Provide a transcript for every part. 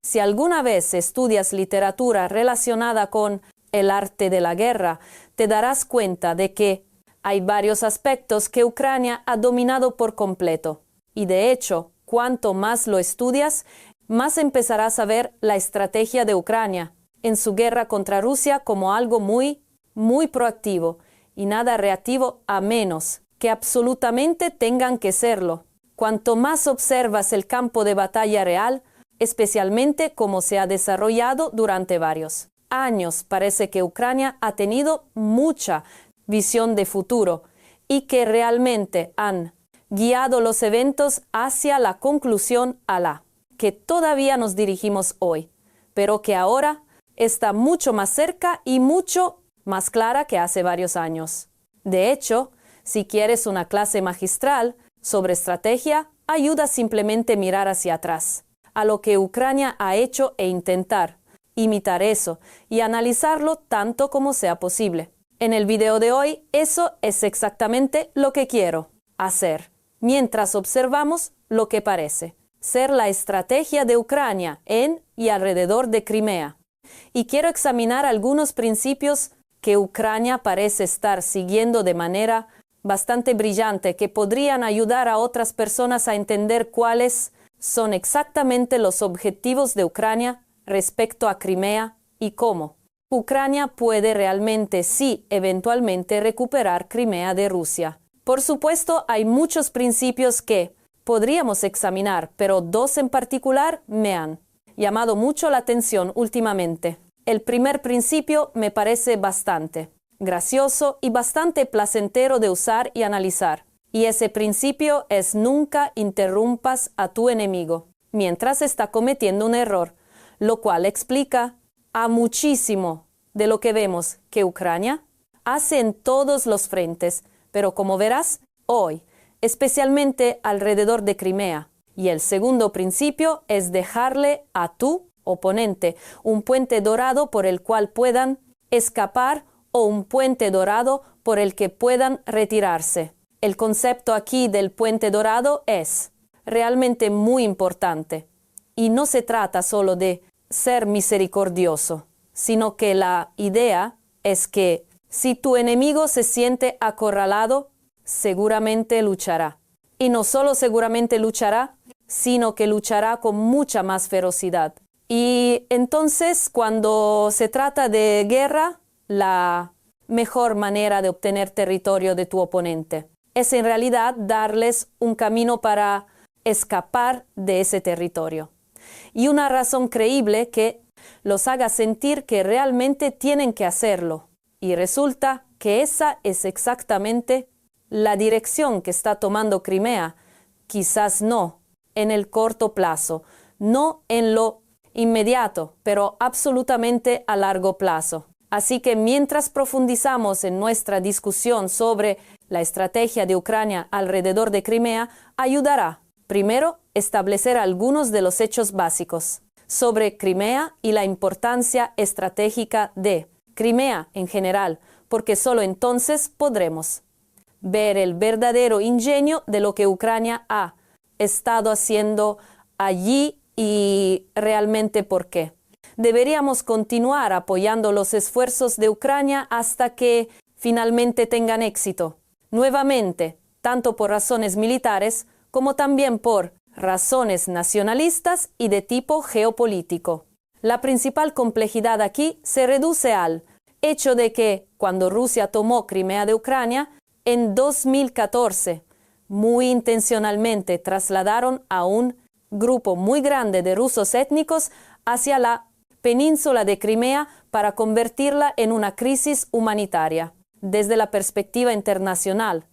Si alguna vez estudias literatura relacionada con el arte de la guerra, te darás cuenta de que hay varios aspectos que Ucrania ha dominado por completo. Y de hecho, cuanto más lo estudias, más empezarás a ver la estrategia de Ucrania en su guerra contra Rusia como algo muy, muy proactivo y nada reactivo, a menos que absolutamente tengan que serlo. Cuanto más observas el campo de batalla real, especialmente cómo se ha desarrollado durante varios años, parece que Ucrania ha tenido mucha visión de futuro y que realmente han guiado los eventos hacia la conclusión a la que todavía nos dirigimos hoy, pero que ahora está mucho más cerca y mucho más clara que hace varios años. De hecho, si quieres una clase magistral sobre estrategia, ayuda simplemente mirar hacia atrás, a lo que Ucrania ha hecho e intentar imitar eso y analizarlo tanto como sea posible. En el video de hoy, eso es exactamente lo que quiero hacer, mientras observamos lo que parece ser la estrategia de Ucrania en y alrededor de Crimea. Y quiero examinar algunos principios que Ucrania parece estar siguiendo de manera bastante brillante, que podrían ayudar a otras personas a entender cuáles son exactamente los objetivos de Ucrania respecto a Crimea y cómo Ucrania puede realmente, sí, eventualmente recuperar Crimea de Rusia. Por supuesto, hay muchos principios que podríamos examinar, pero dos en particular me han llamado mucho la atención últimamente. El primer principio me parece bastante gracioso y bastante placentero de usar y analizar. Y ese principio es: nunca interrumpas a tu enemigo mientras está cometiendo un error, lo cual explica a muchísimo de lo que vemos que Ucrania hace en todos los frentes, pero como verás hoy, especialmente alrededor de Crimea. Y el segundo principio es dejarle a tu oponente un puente dorado por el cual puedan escapar o un puente dorado por el que puedan retirarse. El concepto aquí del puente dorado es realmente muy importante y no se trata solo de ser misericordioso, sino que la idea es que si tu enemigo se siente acorralado, seguramente luchará. Y no solo seguramente luchará, sino que luchará con mucha más ferocidad. Y entonces, cuando se trata de guerra, la mejor manera de obtener territorio de tu oponente es en realidad darles un camino para escapar de ese territorio. Y una razón creíble que los haga sentir que realmente tienen que hacerlo. Y resulta que esa es exactamente la dirección que está tomando Crimea, quizás no en el corto plazo, no en lo inmediato, pero absolutamente a largo plazo. Así que mientras profundizamos en nuestra discusión sobre la estrategia de Ucrania alrededor de Crimea, ayudará, primero, establecer algunos de los hechos básicos sobre Crimea y la importancia estratégica de Crimea en general, porque solo entonces podremos ver el verdadero ingenio de lo que Ucrania ha estado haciendo allí y realmente por qué. Deberíamos continuar apoyando los esfuerzos de Ucrania hasta que finalmente tengan éxito. Nuevamente, tanto por razones militares como también por razones nacionalistas y de tipo geopolítico. La principal complejidad aquí se reduce al hecho de que cuando Rusia tomó Crimea de Ucrania, en 2014, muy intencionalmente trasladaron a un grupo muy grande de rusos étnicos hacia la península de Crimea para convertirla en una crisis humanitaria. Desde la perspectiva internacional,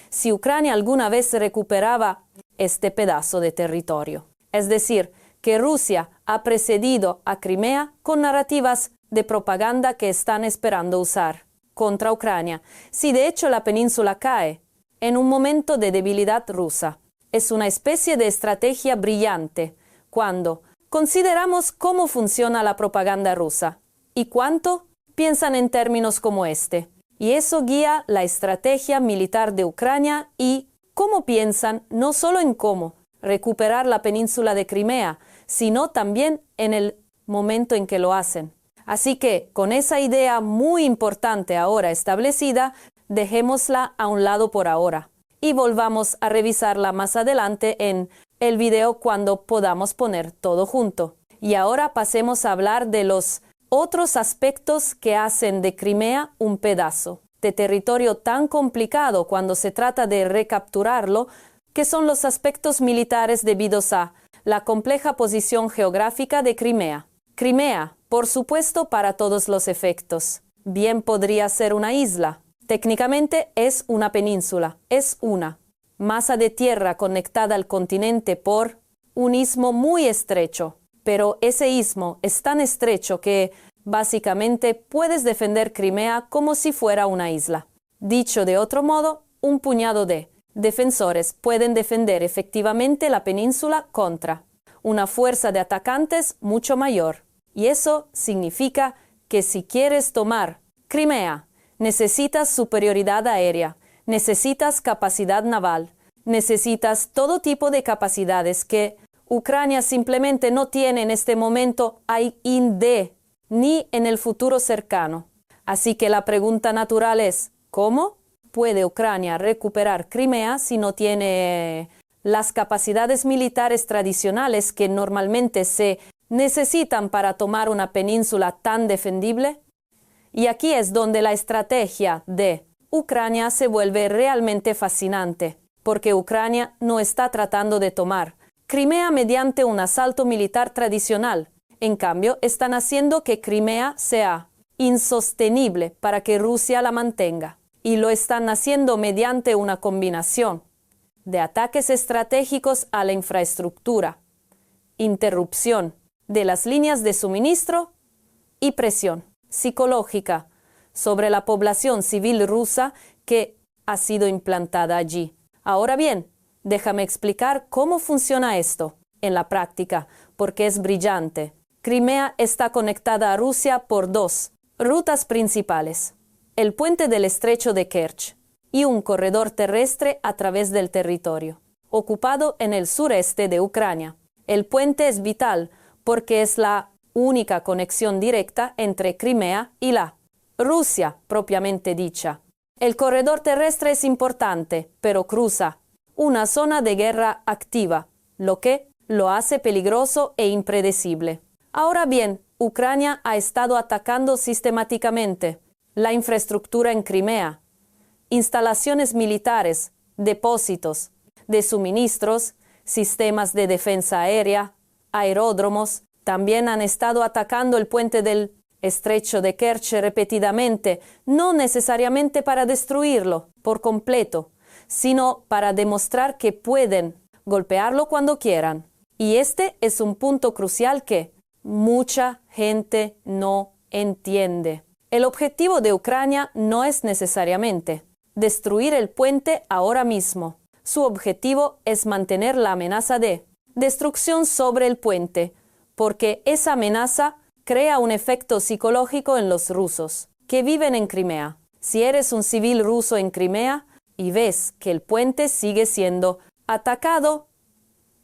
si Ucrania alguna vez recuperaba este pedazo de territorio, es decir, que Rusia ha precedido a Crimea con narrativas de propaganda que están esperando usar contra Ucrania, si de hecho la península cae en un momento de debilidad rusa. Es una especie de estrategia brillante cuando consideramos cómo funciona la propaganda rusa y cuánto piensan en términos como este. Y eso guía la estrategia militar de Ucrania y cómo piensan no solo en cómo recuperar la península de Crimea, sino también en el momento en que lo hacen. Así que, con esa idea muy importante ahora establecida, dejémosla a un lado por ahora y volvamos a revisarla más adelante en el video cuando podamos poner todo junto. Y ahora pasemos a hablar de los otros aspectos que hacen de Crimea un pedazo de territorio tan complicado cuando se trata de recapturarlo, que son los aspectos militares debidos a la compleja posición geográfica de Crimea. Crimea, por supuesto, para todos los efectos, bien podría ser una isla. Técnicamente es una península, es una masa de tierra conectada al continente por un istmo muy estrecho, pero ese istmo es tan estrecho que básicamente puedes defender Crimea como si fuera una isla. Dicho de otro modo, un puñado de defensores pueden defender efectivamente la península contra una fuerza de atacantes mucho mayor. Y eso significa que si quieres tomar Crimea, necesitas superioridad aérea, necesitas capacidad naval, necesitas todo tipo de capacidades que Ucrania simplemente no tiene en este momento ni en el futuro cercano. Así que la pregunta natural es, ¿cómo puede Ucrania recuperar Crimea si no tiene las capacidades militares tradicionales que normalmente se necesitan para tomar una península tan defendible? Y aquí es donde la estrategia de Ucrania se vuelve realmente fascinante, porque Ucrania no está tratando de tomar Crimea mediante un asalto militar tradicional. En cambio, están haciendo que Crimea sea insostenible para que Rusia la mantenga. Y lo están haciendo mediante una combinación de ataques estratégicos a la infraestructura, interrupción de las líneas de suministro y presión psicológica sobre la población civil rusa que ha sido implantada allí. Ahora bien, déjame explicar cómo funciona esto en la práctica, porque es brillante. Crimea está conectada a Rusia por dos rutas principales: el puente del estrecho de Kerch y un corredor terrestre a través del territorio, ocupado en el sureste de Ucrania. El puente es vital porque es la única conexión directa entre Crimea y la Rusia propiamente dicha. El corredor terrestre es importante, pero cruza una zona de guerra activa, lo que lo hace peligroso e impredecible. Ahora bien, Ucrania ha estado atacando sistemáticamente la infraestructura en Crimea, instalaciones militares, depósitos de suministros, sistemas de defensa aérea, aeródromos. También han estado atacando el puente del estrecho de Kerch repetidamente, no necesariamente para destruirlo por completo, sino para demostrar que pueden golpearlo cuando quieran. Y este es un punto crucial que mucha gente no entiende. El objetivo de Ucrania no es necesariamente destruir el puente ahora mismo. Su objetivo es mantener la amenaza de destrucción sobre el puente, porque esa amenaza crea un efecto psicológico en los rusos que viven en Crimea. Si eres un civil ruso en Crimea y ves que el puente sigue siendo atacado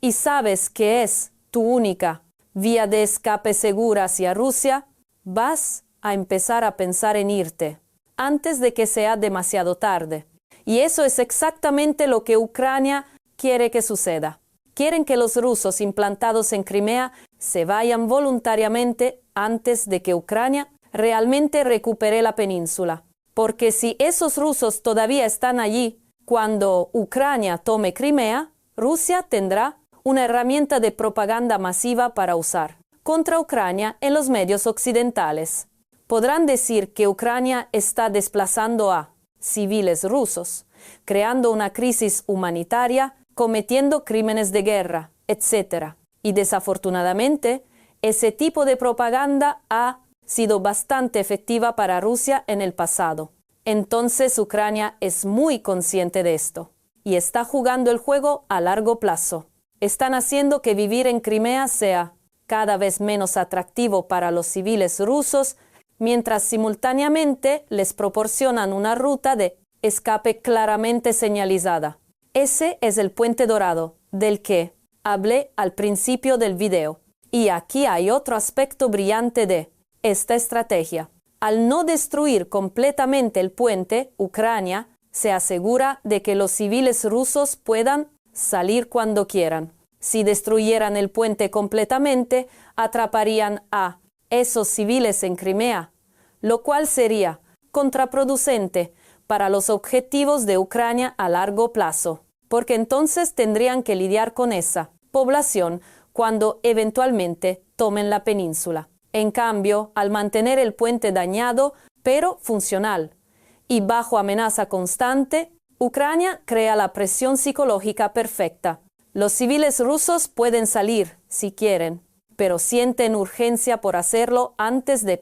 y sabes que es tu única vía de escape segura hacia Rusia, vas a empezar a pensar en irte antes de que sea demasiado tarde. Y eso es exactamente lo que Ucrania quiere que suceda. Quieren que los rusos implantados en Crimea se vayan voluntariamente antes de que Ucrania realmente recupere la península. Porque si esos rusos todavía están allí cuando Ucrania tome Crimea, Rusia tendrá una herramienta de propaganda masiva para usar contra Ucrania en los medios occidentales. Podrán decir que Ucrania está desplazando a civiles rusos, creando una crisis humanitaria, cometiendo crímenes de guerra, etc. Y desafortunadamente, ese tipo de propaganda ha sido bastante efectiva para Rusia en el pasado. Entonces Ucrania es muy consciente de esto y está jugando el juego a largo plazo. Están haciendo que vivir en Crimea sea cada vez menos atractivo para los civiles rusos, mientras simultáneamente les proporcionan una ruta de escape claramente señalizada. Ese es el puente dorado del que hablé al principio del video. Y aquí hay otro aspecto brillante de esta estrategia. Al no destruir completamente el puente, Ucrania se asegura de que los civiles rusos puedan salir cuando quieran. Si destruyeran el puente completamente, atraparían a esos civiles en Crimea, lo cual sería contraproducente para los objetivos de Ucrania a largo plazo, porque entonces tendrían que lidiar con esa población cuando eventualmente tomen la península. En cambio, al mantener el puente dañado, pero funcional, y bajo amenaza constante, Ucrania crea la presión psicológica perfecta. Los civiles rusos pueden salir, si quieren, pero sienten urgencia por hacerlo antes de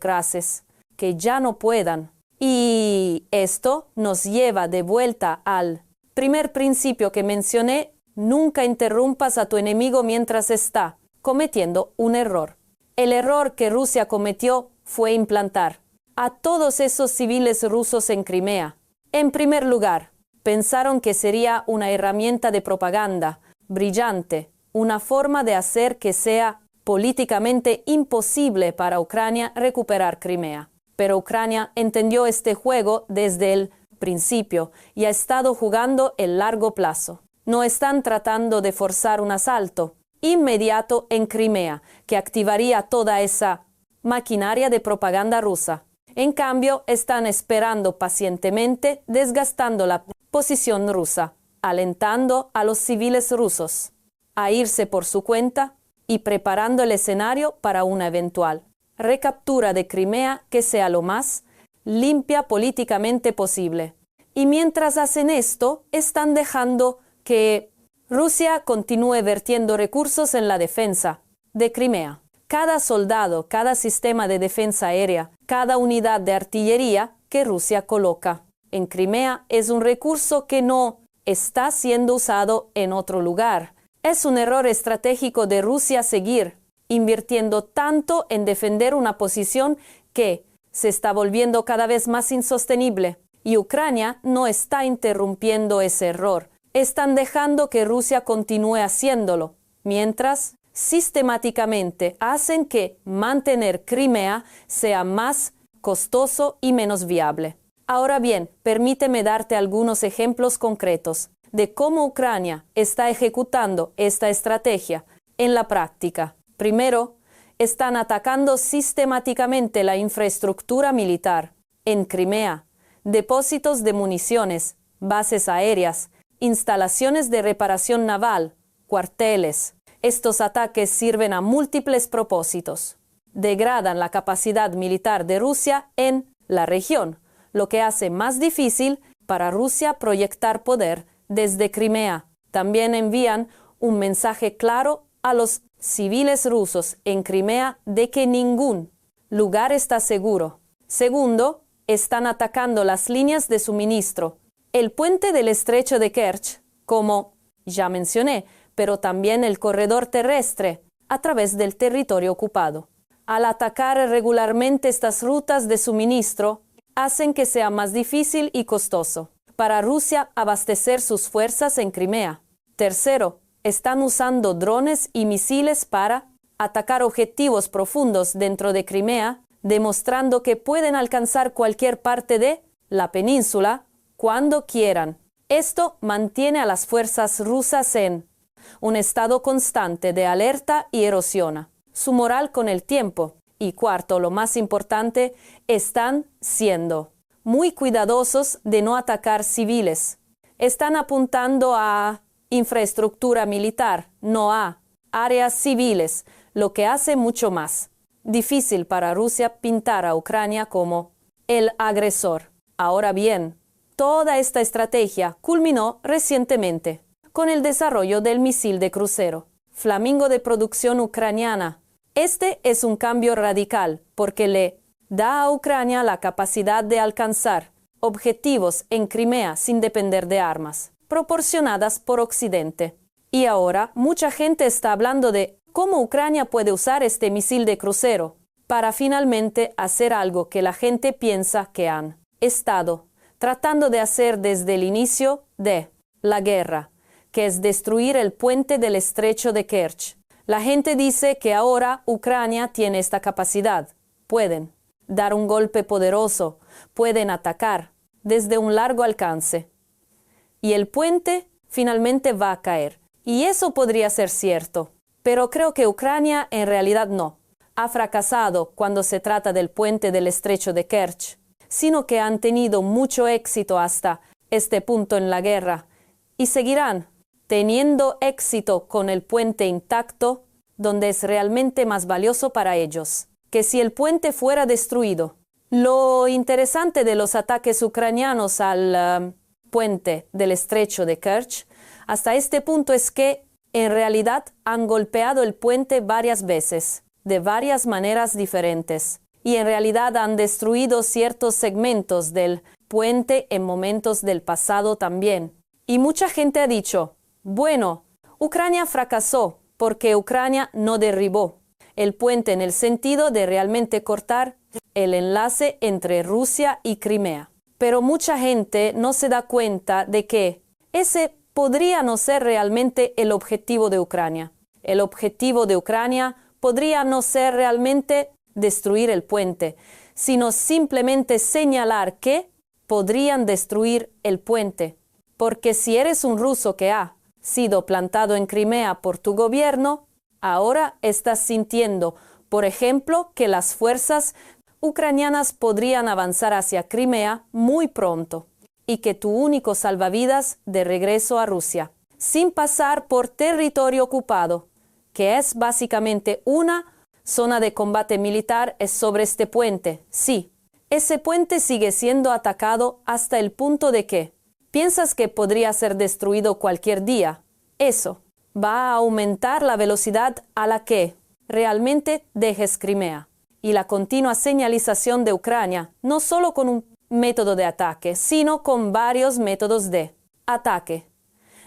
que ya no puedan. Y esto nos lleva de vuelta al primer principio que mencioné: nunca interrumpas a tu enemigo mientras está cometiendo un error. El error que Rusia cometió fue implantar a todos esos civiles rusos en Crimea. En primer lugar, pensaron que sería una herramienta de propaganda brillante, una forma de hacer que sea políticamente imposible para Ucrania recuperar Crimea. Pero Ucrania entendió este juego desde el principio y ha estado jugando el largo plazo. No están tratando de forzar un asalto inmediato en Crimea que activaría toda esa maquinaria de propaganda rusa. En cambio, están esperando pacientemente, desgastando la posición rusa, alentando a los civiles rusos a irse por su cuenta y preparando el escenario para una eventual recaptura de Crimea que sea lo más limpia políticamente posible. Y mientras hacen esto, están dejando que Rusia continúe vertiendo recursos en la defensa de Crimea. Cada soldado, cada sistema de defensa aérea, cada unidad de artillería que Rusia coloca en Crimea es un recurso que no está siendo usado en otro lugar. Es un error estratégico de Rusia seguir invirtiendo tanto en defender una posición que se está volviendo cada vez más insostenible. Y Ucrania no está interrumpiendo ese error. Están dejando que Rusia continúe haciéndolo, mientras sistemáticamente hacen que mantener Crimea sea más costoso y menos viable. Ahora bien, permíteme darte algunos ejemplos concretos de cómo Ucrania está ejecutando esta estrategia en la práctica. Primero, están atacando sistemáticamente la infraestructura militar en Crimea, depósitos de municiones, bases aéreas, instalaciones de reparación naval, cuarteles. Estos ataques sirven a múltiples propósitos. Degradan la capacidad militar de Rusia en la región, lo que hace más difícil para Rusia proyectar poder desde Crimea. También envían un mensaje claro a los civiles rusos en Crimea de que ningún lugar está seguro. Segundo, están atacando las líneas de suministro, el puente del estrecho de Kerch, como ya mencioné, pero también el corredor terrestre a través del territorio ocupado. Al atacar regularmente estas rutas de suministro, hacen que sea más difícil y costoso para Rusia abastecer sus fuerzas en Crimea. Tercero, están usando drones y misiles para atacar objetivos profundos dentro de Crimea, demostrando que pueden alcanzar cualquier parte de la península cuando quieran. Esto mantiene a las fuerzas rusas en un estado constante de alerta y erosiona su moral con el tiempo. Y cuarto, lo más importante, están siendo muy cuidadosos de no atacar civiles. Están apuntando a infraestructura militar, no a áreas civiles, lo que hace mucho más difícil para Rusia pintar a Ucrania como el agresor. Ahora bien, toda esta estrategia culminó recientemente con el desarrollo del misil de crucero Flamingo de producción ucraniana. Este es un cambio radical porque le da a Ucrania la capacidad de alcanzar objetivos en Crimea sin depender de armas proporcionadas por Occidente. Y ahora mucha gente está hablando de cómo Ucrania puede usar este misil de crucero para finalmente hacer algo que la gente piensa que han estado tratando de hacer desde el inicio de la guerra, que es destruir el puente del estrecho de Kerch. La gente dice que ahora Ucrania tiene esta capacidad. Pueden dar un golpe poderoso, pueden atacar desde un largo alcance. Y el puente finalmente va a caer. Y eso podría ser cierto. Pero creo que Ucrania en realidad no. Ha fracasado cuando se trata del puente del estrecho de Kerch, sino que han tenido mucho éxito hasta este punto en la guerra y seguirán teniendo éxito con el puente intacto, donde es realmente más valioso para ellos que si el puente fuera destruido. Lo interesante de los ataques ucranianos al puente del estrecho de Kerch hasta este punto es que en realidad han golpeado el puente varias veces, de varias maneras diferentes, y en realidad han destruido ciertos segmentos del puente en momentos del pasado también. Y mucha gente ha dicho, bueno, Ucrania fracasó porque Ucrania no derribó el puente en el sentido de realmente cortar el enlace entre Rusia y Crimea. Pero mucha gente no se da cuenta de que ese podría no ser realmente el objetivo de Ucrania. El objetivo de Ucrania podría no ser realmente destruir el puente, sino simplemente señalar que podrían destruir el puente. Porque si eres un ruso que ha sido plantado en Crimea por tu gobierno, ahora estás sintiendo, por ejemplo, que las fuerzas ucranianas podrían avanzar hacia Crimea muy pronto y que tu único salvavidas de regreso a Rusia, sin pasar por territorio ocupado, que es básicamente una zona de combate militar, es sobre este puente. Sí, ese puente sigue siendo atacado hasta el punto de que piensas que podría ser destruido cualquier día. Eso va a aumentar la velocidad a la que realmente dejes Crimea y la continua señalización de Ucrania, no solo con un método de ataque, sino con varios métodos de ataque,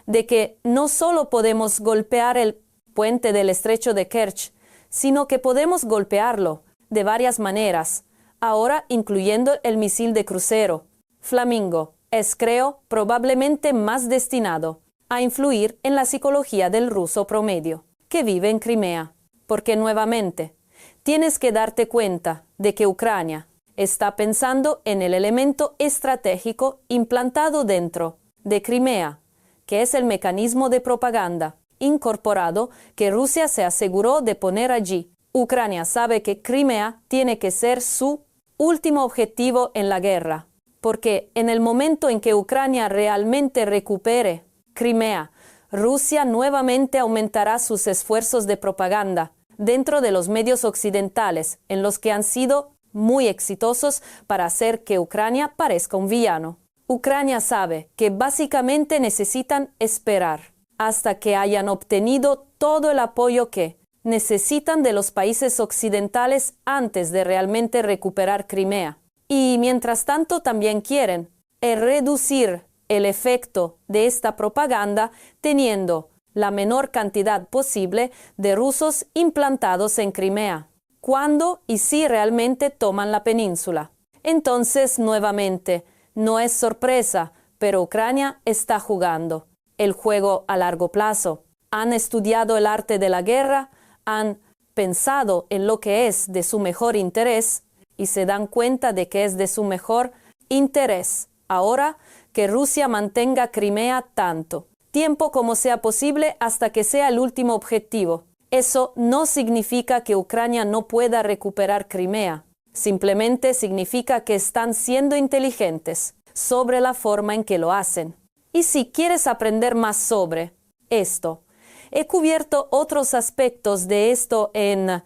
de que no solo podemos golpear el puente del estrecho de Kerch, sino que podemos golpearlo de varias maneras, ahora incluyendo el misil de crucero. Flamingo es, creo, probablemente más destinado a influir en la psicología del ruso promedio, que vive en Crimea, porque nuevamente tienes que darte cuenta de que Ucrania está pensando en el elemento estratégico implantado dentro de Crimea, que es el mecanismo de propaganda incorporado que Rusia se aseguró de poner allí. Ucrania sabe que Crimea tiene que ser su último objetivo en la guerra, porque en el momento en que Ucrania realmente recupere Crimea, Rusia nuevamente aumentará sus esfuerzos de propaganda dentro de los medios occidentales, en los que han sido muy exitosos para hacer que Ucrania parezca un villano. Ucrania sabe que básicamente necesitan esperar hasta que hayan obtenido todo el apoyo que necesitan de los países occidentales antes de realmente recuperar Crimea. Y mientras tanto también quieren reducir el efecto de esta propaganda teniendo la menor cantidad posible de rusos implantados en Crimea, cuando y si realmente toman la península. Entonces, nuevamente, no es sorpresa, pero Ucrania está jugando el juego a largo plazo. Han estudiado el arte de la guerra, han pensado en lo que es de su mejor interés y se dan cuenta de que es de su mejor interés ahora que Rusia mantenga Crimea tanto tiempo como sea posible hasta que sea el último objetivo. Eso no significa que Ucrania no pueda recuperar Crimea. Simplemente significa que están siendo inteligentes sobre la forma en que lo hacen. Y si quieres aprender más sobre esto, he cubierto otros aspectos de esto en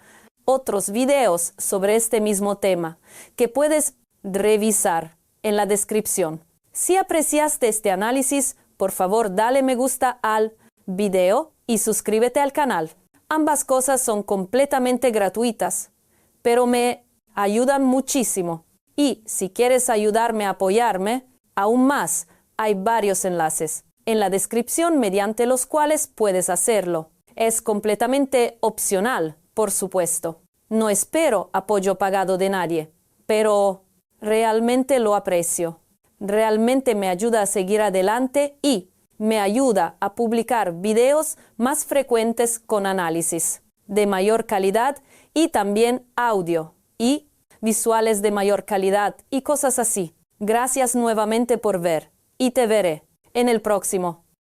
otros videos sobre este mismo tema que puedes revisar en la descripción. Si apreciaste este análisis, por favor dale me gusta al video y suscríbete al canal. Ambas cosas son completamente gratuitas, pero me ayudan muchísimo. Y si quieres ayudarme a apoyarme aún más, hay varios enlaces en la descripción mediante los cuales puedes hacerlo. Es completamente opcional, por supuesto. No espero apoyo pagado de nadie, pero realmente lo aprecio. Realmente me ayuda a seguir adelante y me ayuda a publicar videos más frecuentes con análisis. de mayor calidad y también audio y visuales de mayor calidad y cosas así. Gracias nuevamente por ver y te veré en el próximo.